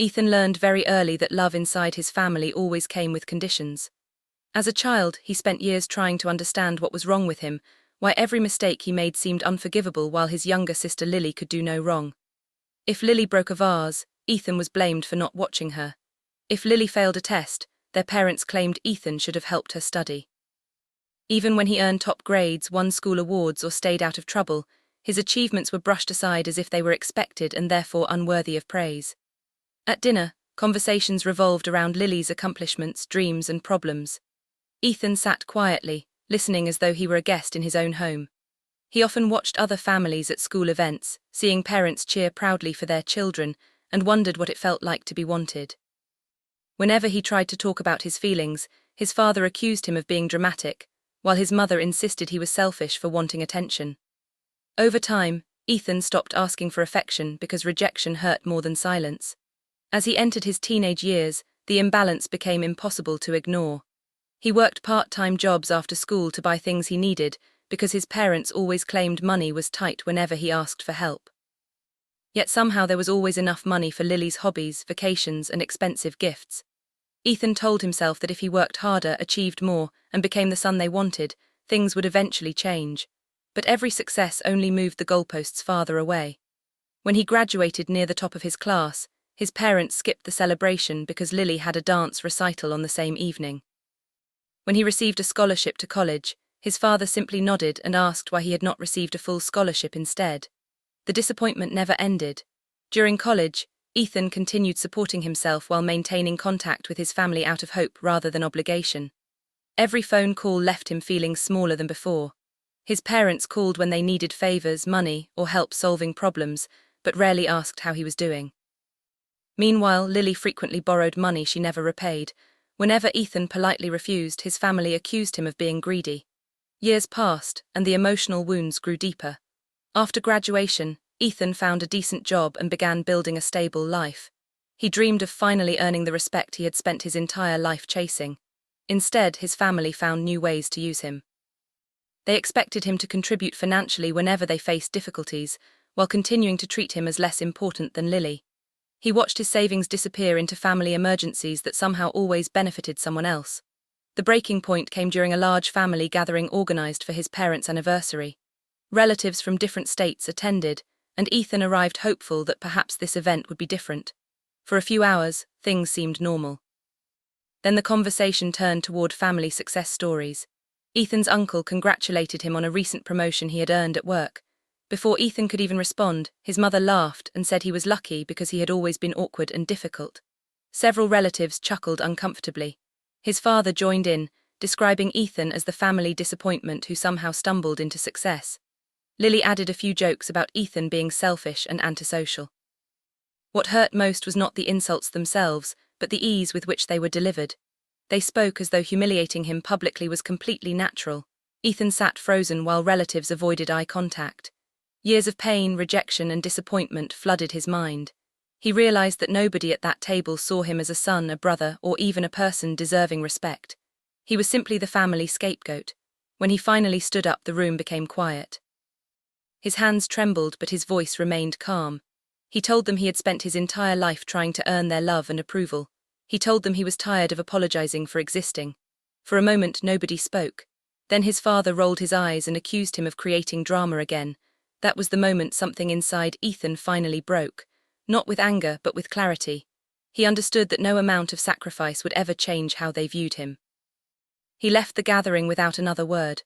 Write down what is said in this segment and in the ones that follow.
Ethan learned very early that love inside his family always came with conditions. As a child, he spent years trying to understand what was wrong with him, why every mistake he made seemed unforgivable while his younger sister Lily could do no wrong. If Lily broke a vase, Ethan was blamed for not watching her. If Lily failed a test, their parents claimed Ethan should have helped her study. Even when he earned top grades, won school awards, or stayed out of trouble, his achievements were brushed aside as if they were expected and therefore unworthy of praise. At dinner, conversations revolved around Lily's accomplishments, dreams, and problems. Ethan sat quietly, listening as though he were a guest in his own home. He often watched other families at school events, seeing parents cheer proudly for their children, and wondered what it felt like to be wanted. Whenever he tried to talk about his feelings, his father accused him of being dramatic, while his mother insisted he was selfish for wanting attention. Over time, Ethan stopped asking for affection because rejection hurt more than silence. As he entered his teenage years, the imbalance became impossible to ignore. He worked part-time jobs after school to buy things he needed, because his parents always claimed money was tight whenever he asked for help. Yet somehow there was always enough money for Lily's hobbies, vacations, and expensive gifts. Ethan told himself that if he worked harder, achieved more, and became the son they wanted, things would eventually change. But every success only moved the goalposts farther away. When he graduated near the top of his class, his parents skipped the celebration because Lily had a dance recital on the same evening. When he received a scholarship to college, his father simply nodded and asked why he had not received a full scholarship instead. The disappointment never ended. During college, Ethan continued supporting himself while maintaining contact with his family out of hope rather than obligation. Every phone call left him feeling smaller than before. His parents called when they needed favors, money, or help solving problems, but rarely asked how he was doing. Meanwhile, Lily frequently borrowed money she never repaid. Whenever Ethan politely refused, his family accused him of being greedy. Years passed, and the emotional wounds grew deeper. After graduation, Ethan found a decent job and began building a stable life. He dreamed of finally earning the respect he had spent his entire life chasing. Instead, his family found new ways to use him. They expected him to contribute financially whenever they faced difficulties, while continuing to treat him as less important than Lily. He watched his savings disappear into family emergencies that somehow always benefited someone else. The breaking point came during a large family gathering organized for his parents' anniversary. Relatives from different states attended, and Ethan arrived hopeful that perhaps this event would be different. For a few hours, things seemed normal. Then the conversation turned toward family success stories. Ethan's uncle congratulated him on a recent promotion he had earned at work. Before Ethan could even respond, his mother laughed and said he was lucky because he had always been awkward and difficult. Several relatives chuckled uncomfortably. His father joined in, describing Ethan as the family disappointment who somehow stumbled into success. Lily added a few jokes about Ethan being selfish and antisocial. What hurt most was not the insults themselves, but the ease with which they were delivered. They spoke as though humiliating him publicly was completely natural. Ethan sat frozen while relatives avoided eye contact. Years of pain, rejection, and disappointment flooded his mind. He realized that nobody at that table saw him as a son, a brother, or even a person deserving respect. He was simply the family scapegoat. When he finally stood up, the room became quiet. His hands trembled, but his voice remained calm. He told them he had spent his entire life trying to earn their love and approval. He told them he was tired of apologizing for existing. For a moment, nobody spoke. Then his father rolled his eyes and accused him of creating drama again. That was the moment something inside Ethan finally broke. Not with anger, but with clarity. He understood that no amount of sacrifice would ever change how they viewed him. He left the gathering without another word.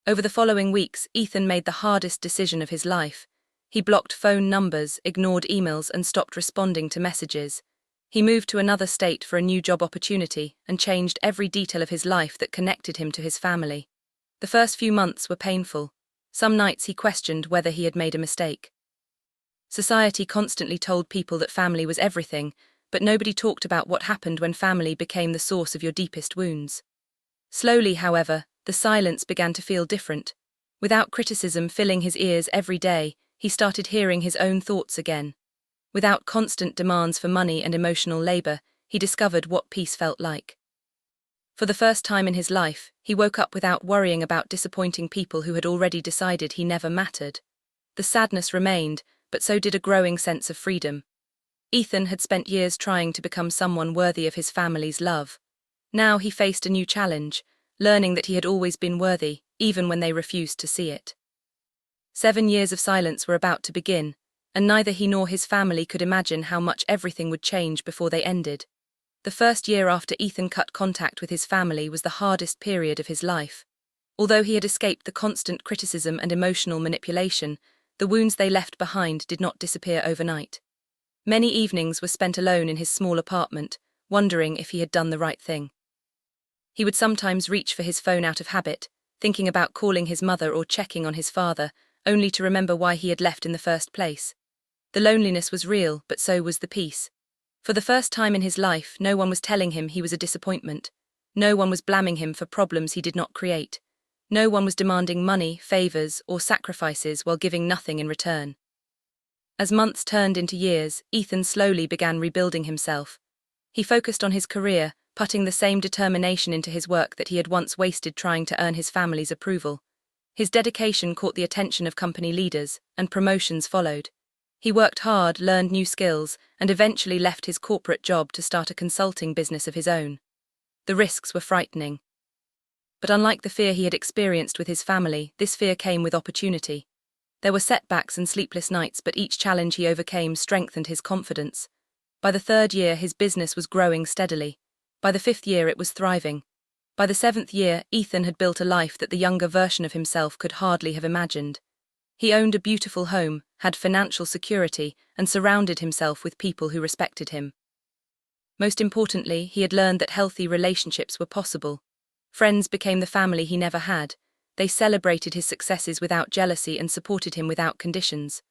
Over the following weeks, Ethan made the hardest decision of his life. He blocked phone numbers, ignored emails, and stopped responding to messages. He moved to another state for a new job opportunity and changed every detail of his life that connected him to his family. The first few months were painful. Some nights he questioned whether he had made a mistake. Society constantly told people that family was everything, but nobody talked about what happened when family became the source of your deepest wounds. Slowly, however, the silence began to feel different. Without criticism filling his ears every day, he started hearing his own thoughts again. Without constant demands for money and emotional labor, he discovered what peace felt like. For the first time in his life, he woke up without worrying about disappointing people who had already decided he never mattered. The sadness remained, but so did a growing sense of freedom. Ethan had spent years trying to become someone worthy of his family's love. Now he faced a new challenge, learning that he had always been worthy, even when they refused to see it. 7 years of silence were about to begin, and neither he nor his family could imagine how much everything would change before they ended. The first year after Ethan cut contact with his family was the hardest period of his life. Although he had escaped the constant criticism and emotional manipulation, the wounds they left behind did not disappear overnight. Many evenings were spent alone in his small apartment, wondering if he had done the right thing. He would sometimes reach for his phone out of habit, thinking about calling his mother or checking on his father, only to remember why he had left in the first place. The loneliness was real, but so was the peace. For the first time in his life, no one was telling him he was a disappointment. No one was blaming him for problems he did not create. No one was demanding money, favors, or sacrifices while giving nothing in return. As months turned into years, Ethan slowly began rebuilding himself. He focused on his career, putting the same determination into his work that he had once wasted trying to earn his family's approval. His dedication caught the attention of company leaders, and promotions followed. He worked hard, learned new skills, and eventually left his corporate job to start a consulting business of his own. The risks were frightening. But unlike the fear he had experienced with his family, this fear came with opportunity. There were setbacks and sleepless nights, but each challenge he overcame strengthened his confidence. By the 3rd year, his business was growing steadily. By the 5th year, it was thriving. By the 7th year, Ethan had built a life that the younger version of himself could hardly have imagined. He owned a beautiful home, had financial security, and surrounded himself with people who respected him. Most importantly, he had learned that healthy relationships were possible. Friends became the family he never had. They celebrated his successes without jealousy and supported him without conditions.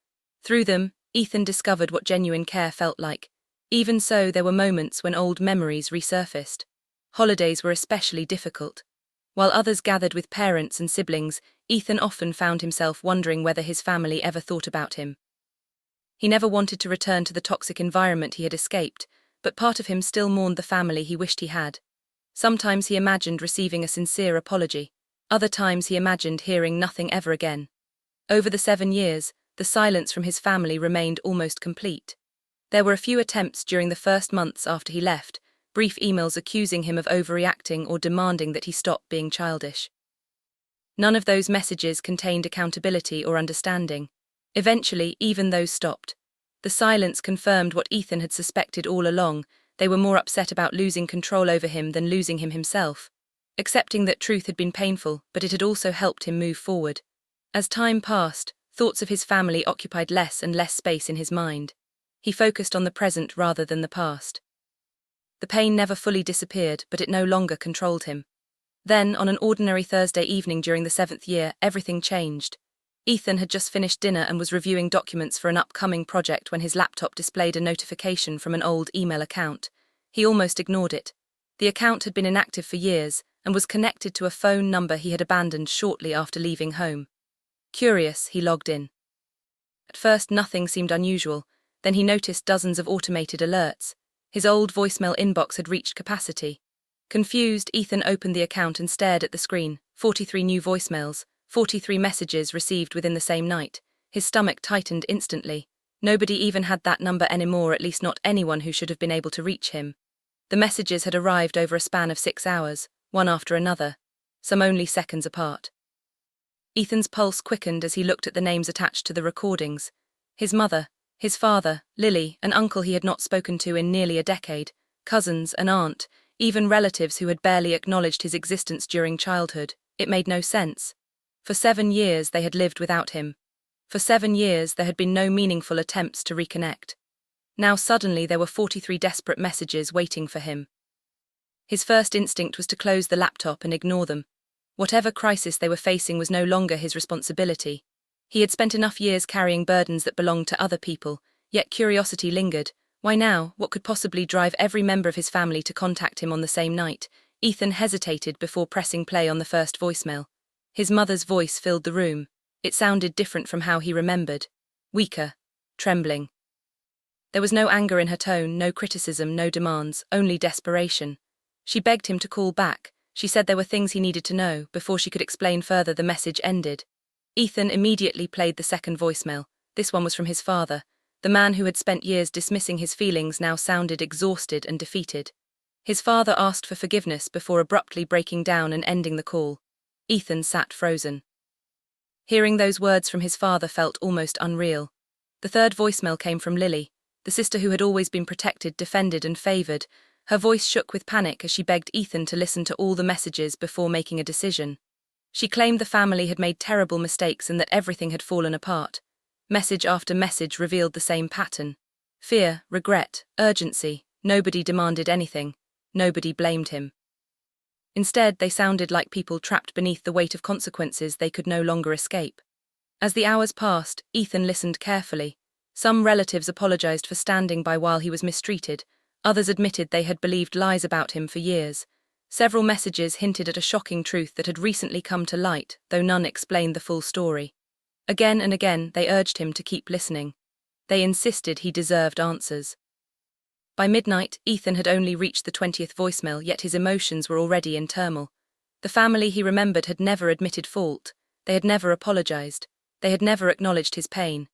Through them, Ethan discovered what genuine care felt like. Even so, there were moments when old memories resurfaced. Holidays were especially difficult. While others gathered with parents and siblings, Ethan often found himself wondering whether his family ever thought about him. He never wanted to return to the toxic environment he had escaped, but part of him still mourned the family he wished he had. Sometimes he imagined receiving a sincere apology. Other times he imagined hearing nothing ever again. Over the 7 years, the silence from his family remained almost complete. There were a few attempts during the first months after he left, brief emails accusing him of overreacting or demanding that he stop being childish. None of those messages contained accountability or understanding. Eventually, even those stopped. The silence confirmed what Ethan had suspected all along. They were more upset about losing control over him than losing him himself. Accepting that truth had been painful, but it had also helped him move forward. As time passed, thoughts of his family occupied less and less space in his mind. He focused on the present rather than the past. The pain never fully disappeared, but it no longer controlled him. Then, on an ordinary Thursday evening during the 7th year, everything changed. Ethan had just finished dinner and was reviewing documents for an upcoming project when his laptop displayed a notification from an old email account. He almost ignored it. The account had been inactive for years and was connected to a phone number he had abandoned shortly after leaving home. Curious, he logged in. At first, nothing seemed unusual. Then he noticed dozens of automated alerts. His old voicemail inbox had reached capacity. Confused, Ethan opened the account and stared at the screen. 43 new voicemails, 43 messages received within the same night. His stomach tightened instantly. Nobody even had that number anymore, at least not anyone who should have been able to reach him. The messages had arrived over a span of 6 hours, one after another, some only seconds apart. Ethan's pulse quickened as he looked at the names attached to the recordings. His mother, his father, Lily, an uncle he had not spoken to in nearly a decade, cousins, an aunt, even relatives who had barely acknowledged his existence during childhood. It made no sense. For 7 years they had lived without him. For 7 years there had been no meaningful attempts to reconnect. Now suddenly there were 43 desperate messages waiting for him. His first instinct was to close the laptop and ignore them. Whatever crisis they were facing was no longer his responsibility. He had spent enough years carrying burdens that belonged to other people, yet curiosity lingered. Why now? What could possibly drive every member of his family to contact him on the same night? Ethan hesitated before pressing play on the first voicemail. His mother's voice filled the room. It sounded different from how he remembered. Weaker, trembling. There was no anger in her tone, no criticism, no demands, only desperation. She begged him to call back. She said there were things he needed to know. Before she could explain further, the message ended. Ethan immediately played the second voicemail. This one was from his father. The man who had spent years dismissing his feelings now sounded exhausted and defeated. His father asked for forgiveness before abruptly breaking down and ending the call. Ethan sat frozen. Hearing those words from his father felt almost unreal. The third voicemail came from Lily, the sister who had always been protected, defended, and favored. Her voice shook with panic as she begged Ethan to listen to all the messages before making a decision. She claimed the family had made terrible mistakes and that everything had fallen apart. Message after message revealed the same pattern. Fear, regret, urgency. Nobody demanded anything. Nobody blamed him. Instead, they sounded like people trapped beneath the weight of consequences they could no longer escape. As the hours passed, Ethan listened carefully. Some relatives apologized for standing by while he was mistreated. Others admitted they had believed lies about him for years. Several messages hinted at a shocking truth that had recently come to light, though none explained the full story. Again and again, they urged him to keep listening. They insisted he deserved answers. By midnight, Ethan had only reached the 20th voicemail, yet his emotions were already in turmoil. The family he remembered had never admitted fault. They had never apologized. They had never acknowledged his pain.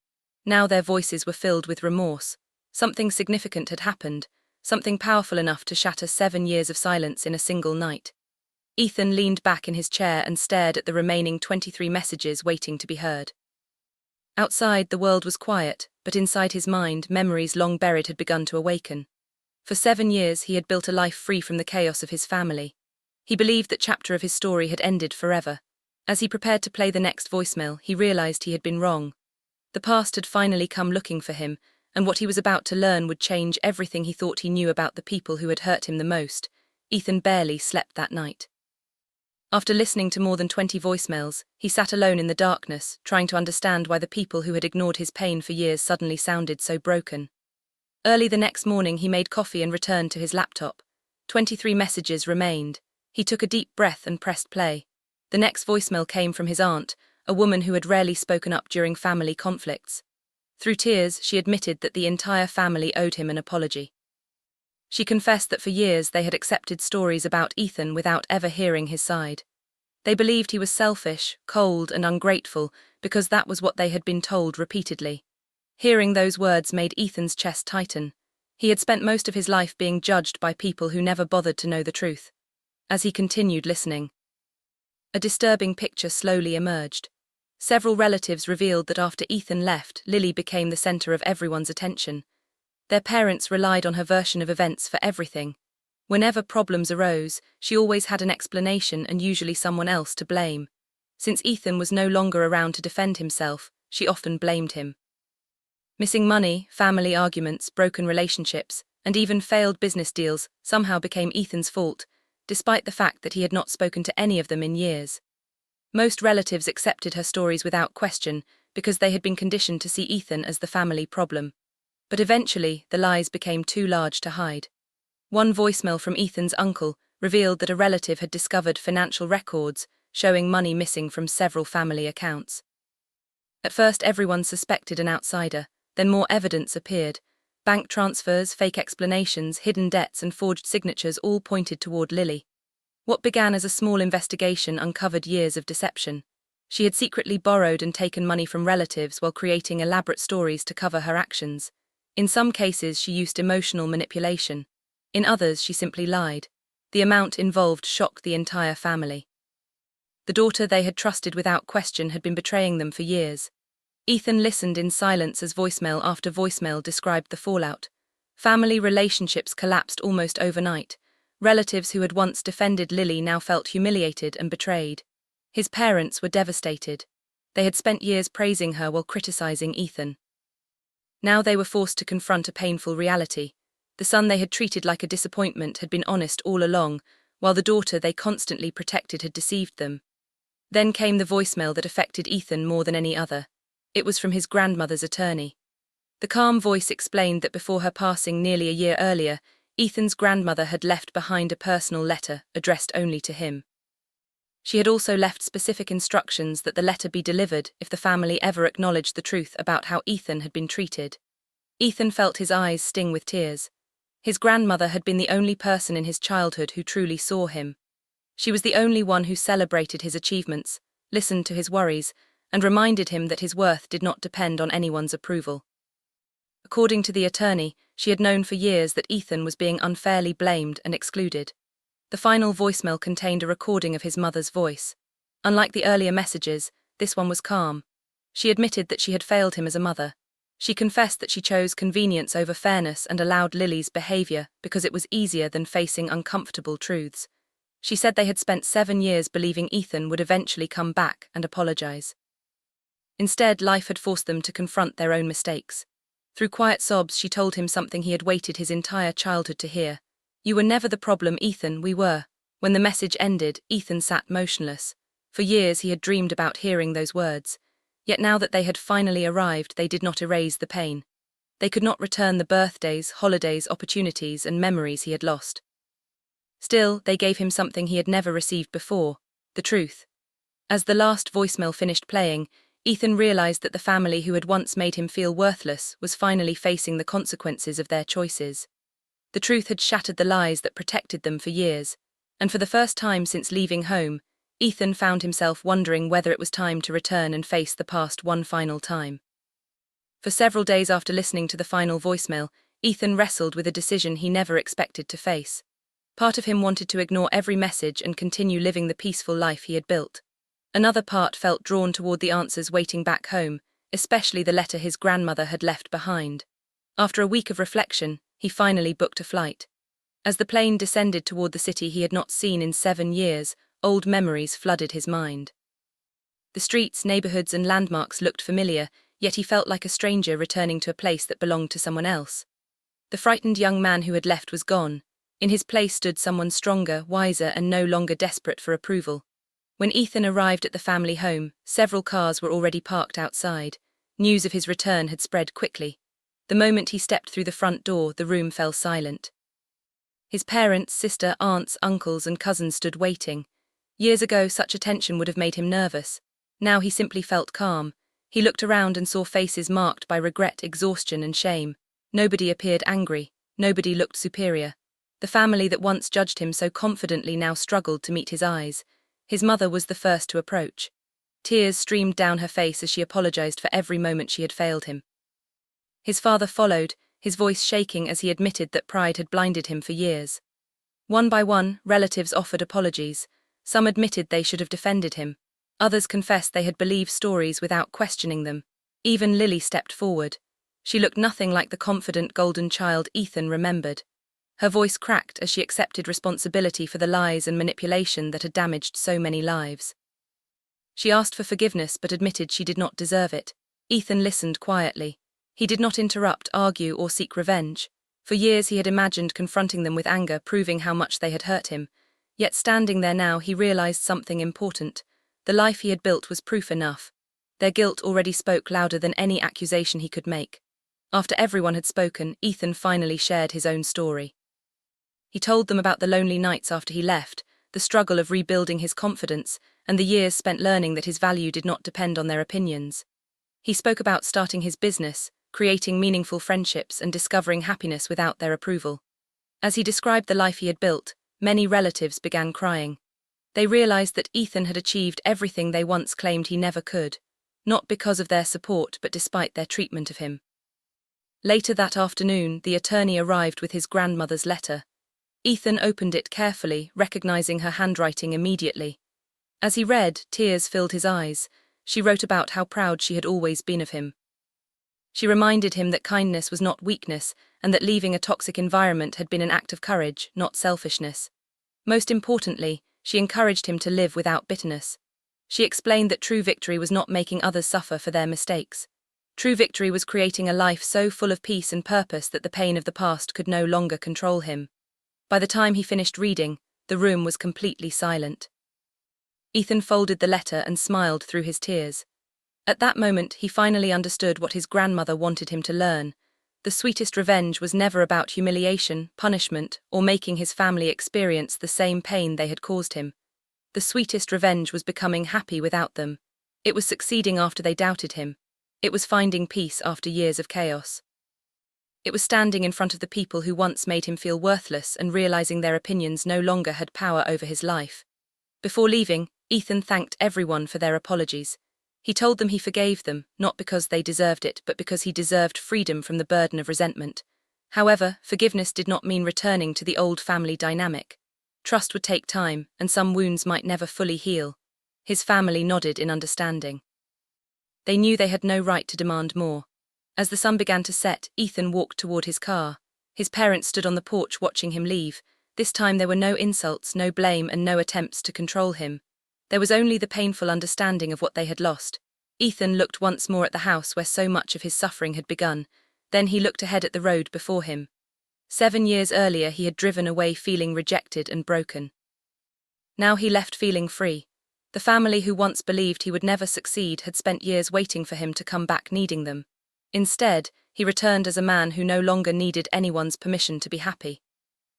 Now their voices were filled with remorse. Something significant had happened, something powerful enough to shatter 7 years of silence in a single night. Ethan leaned back in his chair and stared at the remaining 23 messages waiting to be heard. Outside, the world was quiet, but inside his mind, memories long buried had begun to awaken. For 7 years, he had built a life free from the chaos of his family. He believed that chapter of his story had ended forever. As he prepared to play the next voicemail, he realized he had been wrong. The past had finally come looking for him, and what he was about to learn would change everything he thought he knew about the people who had hurt him the most. Ethan barely slept that night. After listening to more than 20 voicemails, he sat alone in the darkness, trying to understand why the people who had ignored his pain for years suddenly sounded so broken. Early the next morning, he made coffee and returned to his laptop. 23 messages remained. He took a deep breath and pressed play. The next voicemail came from his aunt, a woman who had rarely spoken up during family conflicts. Through tears, she admitted that the entire family owed him an apology. She confessed that for years they had accepted stories about Ethan without ever hearing his side. They believed he was selfish, cold, and ungrateful because that was what they had been told repeatedly. Hearing those words made Ethan's chest tighten. He had spent most of his life being judged by people who never bothered to know the truth. As he continued listening, a disturbing picture slowly emerged. Several relatives revealed that after Ethan left, Lily became the center of everyone's attention. Their parents relied on her version of events for everything. Whenever problems arose, she always had an explanation and usually someone else to blame. Since Ethan was no longer around to defend himself, she often blamed him. Missing money, family arguments, broken relationships, and even failed business deals somehow became Ethan's fault, despite the fact that he had not spoken to any of them in years. Most relatives accepted her stories without question because they had been conditioned to see Ethan as the family problem. But eventually, the lies became too large to hide. One voicemail from Ethan's uncle revealed that a relative had discovered financial records showing money missing from several family accounts. At first, everyone suspected an outsider. Then more evidence appeared. Bank transfers, fake explanations, hidden debts, and forged signatures all pointed toward Lily. What began as a small investigation uncovered years of deception. She had secretly borrowed and taken money from relatives while creating elaborate stories to cover her actions. In some cases, she used emotional manipulation. In others, she simply lied. The amount involved shocked the entire family. The daughter they had trusted without question had been betraying them for years. Ethan listened in silence as voicemail after voicemail described the fallout. Family relationships collapsed almost overnight. Relatives who had once defended Lily now felt humiliated and betrayed. His parents were devastated. They had spent years praising her while criticizing Ethan. Now they were forced to confront a painful reality. The son they had treated like a disappointment had been honest all along, while the daughter they constantly protected had deceived them. Then came the voicemail that affected Ethan more than any other. It was from his grandmother's attorney. The calm voice explained that before her passing nearly a year earlier, Ethan's grandmother had left behind a personal letter addressed only to him. She had also left specific instructions that the letter be delivered if the family ever acknowledged the truth about how Ethan had been treated. Ethan felt his eyes sting with tears. His grandmother had been the only person in his childhood who truly saw him. She was the only one who celebrated his achievements, listened to his worries, and reminded him that his worth did not depend on anyone's approval. According to the attorney, she had known for years that Ethan was being unfairly blamed and excluded. The final voicemail contained a recording of his mother's voice. Unlike the earlier messages, this one was calm. She admitted that she had failed him as a mother. She confessed that she chose convenience over fairness and allowed Lily's behavior because it was easier than facing uncomfortable truths. She said they had spent 7 years believing Ethan would eventually come back and apologize. Instead, life had forced them to confront their own mistakes. Through quiet sobs, she told him something he had waited his entire childhood to hear. "You were never the problem, Ethan, we were." When the message ended, Ethan sat motionless. For years he had dreamed about hearing those words. Yet now that they had finally arrived, they did not erase the pain. They could not return the birthdays, holidays, opportunities, and memories he had lost. Still, they gave him something he had never received before: the truth. As the last voicemail finished playing, Ethan realized that the family who had once made him feel worthless was finally facing the consequences of their choices. The truth had shattered the lies that protected them for years, and for the first time since leaving home, Ethan found himself wondering whether it was time to return and face the past one final time. For several days after listening to the final voicemail, Ethan wrestled with a decision he never expected to face. Part of him wanted to ignore every message and continue living the peaceful life he had built. Another part felt drawn toward the answers waiting back home, especially the letter his grandmother had left behind. After a week of reflection, he finally booked a flight. As the plane descended toward the city he had not seen in 7 years, old memories flooded his mind. The streets, neighborhoods, and landmarks looked familiar, yet he felt like a stranger returning to a place that belonged to someone else. The frightened young man who had left was gone. In his place stood someone stronger, wiser, and no longer desperate for approval. When Ethan arrived at the family home, several cars were already parked outside. News of his return had spread quickly. The moment he stepped through the front door, the room fell silent. His parents, sister, aunts, uncles, and cousins stood waiting. Years ago, such attention would have made him nervous. Now he simply felt calm. He looked around and saw faces marked by regret, exhaustion, and shame. Nobody appeared angry. Nobody looked superior. The family that once judged him so confidently now struggled to meet his eyes. His mother was the first to approach. Tears streamed down her face as she apologized for every moment she had failed him. His father followed, his voice shaking as he admitted that pride had blinded him for years. One by one, relatives offered apologies. Some admitted they should have defended him. Others confessed they had believed stories without questioning them. Even Lily stepped forward. She looked nothing like the confident golden child Ethan remembered. Her voice cracked as she accepted responsibility for the lies and manipulation that had damaged so many lives. She asked for forgiveness but admitted she did not deserve it. Ethan listened quietly. He did not interrupt, argue, or seek revenge. For years he had imagined confronting them with anger, proving how much they had hurt him. Yet standing there now, he realized something important. The life he had built was proof enough. Their guilt already spoke louder than any accusation he could make. After everyone had spoken, Ethan finally shared his own story. He told them about the lonely nights after he left, the struggle of rebuilding his confidence, and the years spent learning that his value did not depend on their opinions. He spoke about starting his business, creating meaningful friendships, and discovering happiness without their approval. As he described the life he had built, many relatives began crying. They realized that Ethan had achieved everything they once claimed he never could, not because of their support but despite their treatment of him. Later that afternoon, the attorney arrived with his grandmother's letter. Ethan opened it carefully, recognizing her handwriting immediately. As he read, tears filled his eyes. She wrote about how proud she had always been of him. She reminded him that kindness was not weakness, and that leaving a toxic environment had been an act of courage, not selfishness. Most importantly, she encouraged him to live without bitterness. She explained that true victory was not making others suffer for their mistakes. True victory was creating a life so full of peace and purpose that the pain of the past could no longer control him. By the time he finished reading, the room was completely silent. Ethan folded the letter and smiled through his tears. At that moment, he finally understood what his grandmother wanted him to learn. The sweetest revenge was never about humiliation, punishment, or making his family experience the same pain they had caused him. The sweetest revenge was becoming happy without them. It was succeeding after they doubted him. It was finding peace after years of chaos. It was standing in front of the people who once made him feel worthless and realizing their opinions no longer had power over his life. Before leaving, Ethan thanked everyone for their apologies. He told them he forgave them, not because they deserved it, but because he deserved freedom from the burden of resentment. However, forgiveness did not mean returning to the old family dynamic. Trust would take time, and some wounds might never fully heal. His family nodded in understanding. They knew they had no right to demand more. As the sun began to set, Ethan walked toward his car. His parents stood on the porch watching him leave. This time there were no insults, no blame, and no attempts to control him. There was only the painful understanding of what they had lost. Ethan looked once more at the house where so much of his suffering had begun. Then he looked ahead at the road before him. 7 years earlier he had driven away feeling rejected and broken. Now he left feeling free. The family who once believed he would never succeed had spent years waiting for him to come back needing them. Instead, he returned as a man who no longer needed anyone's permission to be happy.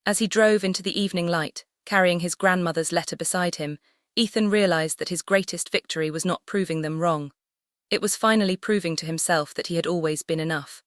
As he drove into the evening light, carrying his grandmother's letter beside him, Ethan realized that his greatest victory was not proving them wrong. It was finally proving to himself that he had always been enough.